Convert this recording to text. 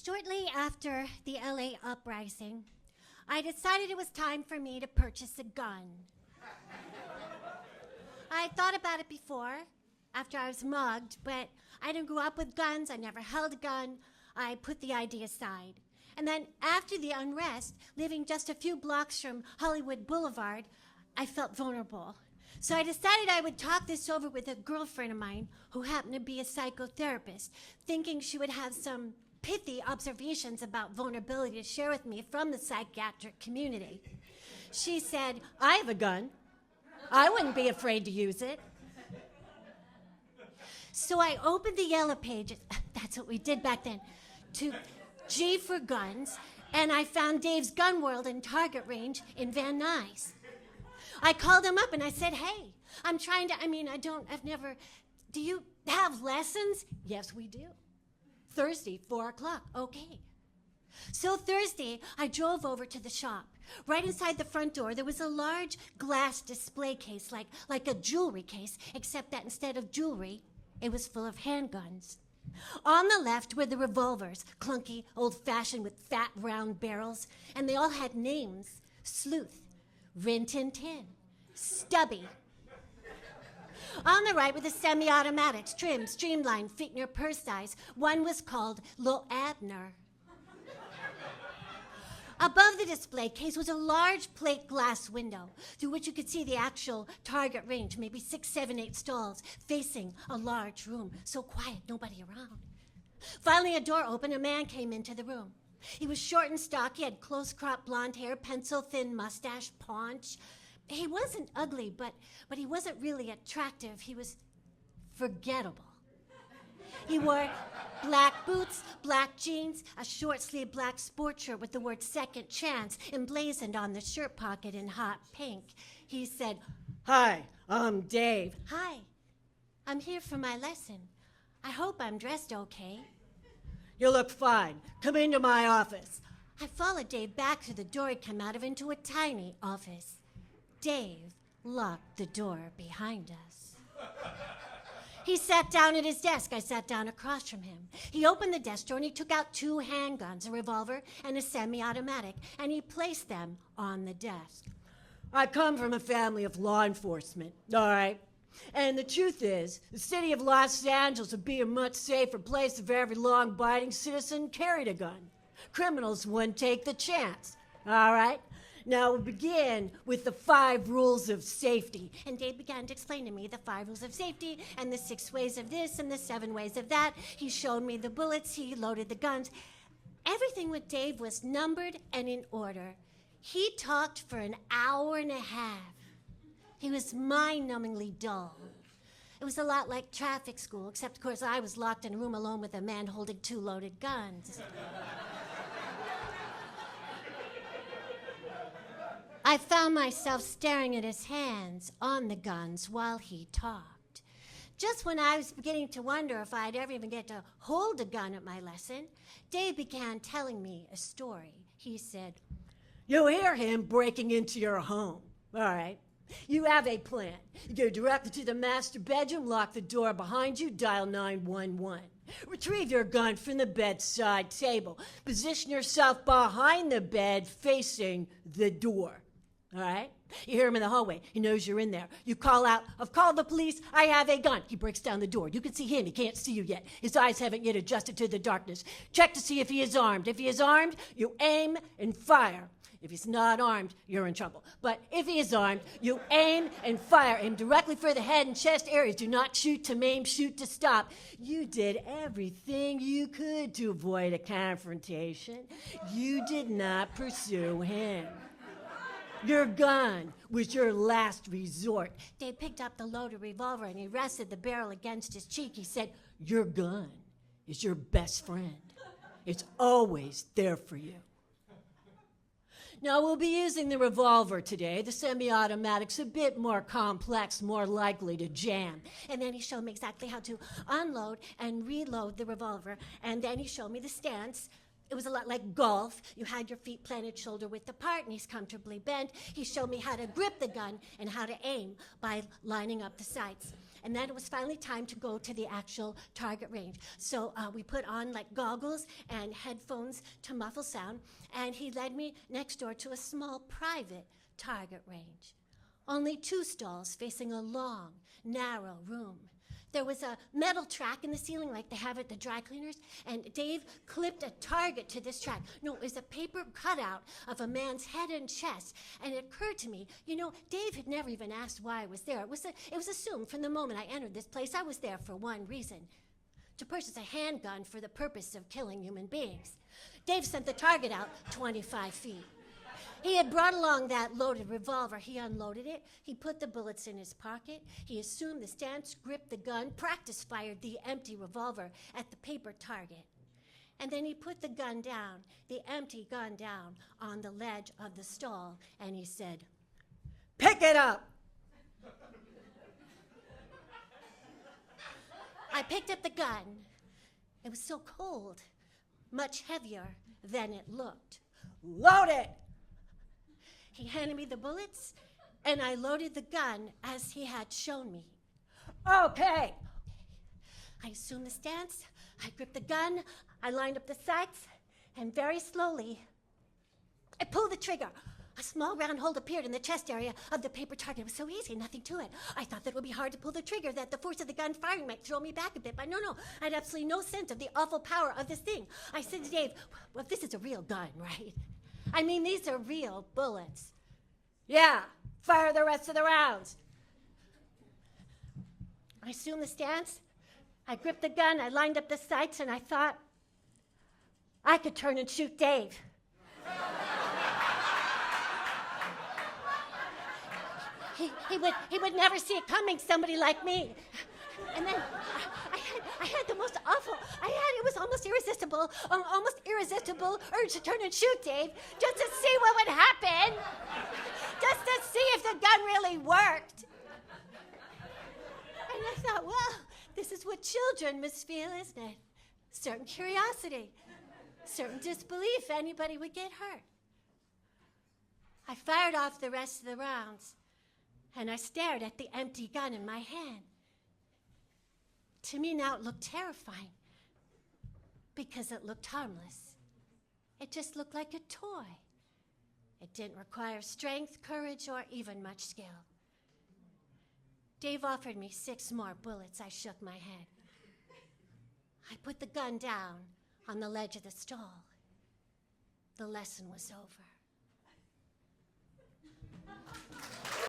Shortly after the LA uprising, I decided it was time for me to purchase a gun. I had thought about it before, after I was mugged, but I didn't grow up with guns. I never held a gun. I put the idea aside. And then after the unrest, living just a few blocks from Hollywood Boulevard, I felt vulnerable. So I decided I would talk this over with a girlfriend of mine who happened to be a psychotherapist, thinking she would have some pithy observations about vulnerability to share with me from the psychiatric community. She said, "I have a gun. I wouldn't be afraid to use it." So I opened the yellow pages, that's what we did back then, to G for guns, and I found Dave's Gun World and Target Range in Van Nuys. I called him up and I said, "Hey, do you have lessons?" "Yes, we do." "Thursday, 4 o'clock, okay." So Thursday, I drove over to the shop. Right inside the front door, there was a large glass display case, like a jewelry case, except that instead of jewelry, it was full of handguns. On the left were the revolvers, clunky, old-fashioned with fat, round barrels, and they all had names: Sleuth, Rin Tin Tin, Stubby. On the right were the semi-automatics, trim, streamlined, fit near purse size. One was called Lil Abner. Above the display case was a large plate glass window through which you could see the actual target range, maybe 6, 7, 8 stalls, facing a large room. So quiet, nobody around. Finally, a door opened, a man came into the room. He was short and stocky, had close-cropped blonde hair, pencil-thin mustache, paunch. He wasn't ugly, but he wasn't really attractive. He was forgettable. He wore black boots, black jeans, a short-sleeved black sports shirt with the word "Second Chance" emblazoned on the shirt pocket in hot pink. He said, "Hi, I'm Dave." "Hi, I'm here for my lesson. I hope I'm dressed okay." "You look fine. Come into my office." I followed Dave back through the door he'd come out of into a tiny office. Dave locked the door behind us. He sat down at his desk. I sat down across from him. He opened the desk drawer and he took out 2 handguns, a revolver and a semi-automatic, and he placed them on the desk. "I come from a family of law enforcement, all right? And the truth is, the city of Los Angeles would be a much safer place if every law-abiding citizen carried a gun. Criminals wouldn't take the chance, all right? Now we'll begin with the 5 rules of safety." And Dave began to explain to me the 5 rules of safety and the 6 ways of this and the 7 ways of that. He showed me the bullets. He loaded the guns. Everything with Dave was numbered and in order. He talked for an hour and a half. He was mind-numbingly dull. It was a lot like traffic school, except, of course, I was locked in a room alone with a man holding 2 loaded guns. I found myself staring at his hands on the guns while he talked. Just when I was beginning to wonder if I'd ever even get to hold a gun at my lesson, Dave began telling me a story. He said, "You'll hear him breaking into your home, all right? You have a plan. You go directly to the master bedroom, lock the door behind you, dial 911. Retrieve your gun from the bedside table. Position yourself behind the bed facing the door. All right? You hear him in the hallway. He knows you're in there. You call out, 'I've called the police. I have a gun.' He breaks down the door. You can see him. He can't see you yet. His eyes haven't yet adjusted to the darkness. Check to see if he is armed. If he is armed, you aim and fire. If he's not armed, you're in trouble. But if he is armed, you aim and fire. Aim directly for the head and chest areas. Do not shoot to maim, shoot to stop. You did everything you could to avoid a confrontation. You did not pursue him. Your gun was your last resort." Dave picked up the loaded revolver and he rested the barrel against his cheek. He said, "Your gun is your best friend. It's always there for you." Now, we'll be using the revolver today. The semi-automatic's a bit more complex, more likely to jam. And then he showed me exactly how to unload and reload the revolver. And then he showed me the stance. It was a lot like golf. You had your feet planted shoulder width apart, and he's comfortably bent. He showed me how to grip the gun and how to aim by lining up the sights. And then it was finally time to go to the actual target range. So we put on like goggles and headphones to muffle sound, and he led me next door to a small private target range. Only 2 stalls facing a long, narrow room. There was a metal track in the ceiling like they have at the dry cleaners, and Dave clipped a target to this track. No, it was a paper cutout of a man's head and chest, and it occurred to me, Dave had never even asked why I was there. It was assumed from the moment I entered this place I was there for one reason: to purchase a handgun for the purpose of killing human beings. Dave sent the target out 25 feet. He had brought along that loaded revolver. He unloaded it. He put the bullets in his pocket. He assumed the stance, gripped the gun, practice-fired the empty revolver at the paper target. And then he put the gun down, the empty gun down, on the ledge of the stall, and he said, Pick it up! I picked up the gun. It was so cold, much heavier than it looked. Load it! He handed me the bullets, and I loaded the gun as he had shown me. Okay. I assumed the stance, I gripped the gun, I lined up the sights, and very slowly, I pulled the trigger. A small round hole appeared in the chest area of the paper target. It was so easy, nothing to it. I thought that it would be hard to pull the trigger, that the force of the gun firing might throw me back a bit, but no, I had absolutely no sense of the awful power of this thing. I said to Dave, well, this is a real gun, right? I mean, these are real bullets. Yeah, fire the rest of the rounds. I assumed the stance, I gripped the gun, I lined up the sights, and I thought I could turn and shoot Dave. He would never see it coming, somebody like me. And then I had the most awful, it was almost irresistible urge to turn and shoot Dave, just to see what would happen, just to see if the gun really worked. And I thought, well, this is what children must feel, isn't it? Certain curiosity, certain disbelief anybody would get hurt. I fired off the rest of the rounds, and I stared at the empty gun in my hand. To me now it looked terrifying because it looked harmless. It just looked like a toy. It didn't require strength, courage, or even much skill. Dave offered me 6 more bullets. I shook my head. I put the gun down on the ledge of the stall. The lesson was over.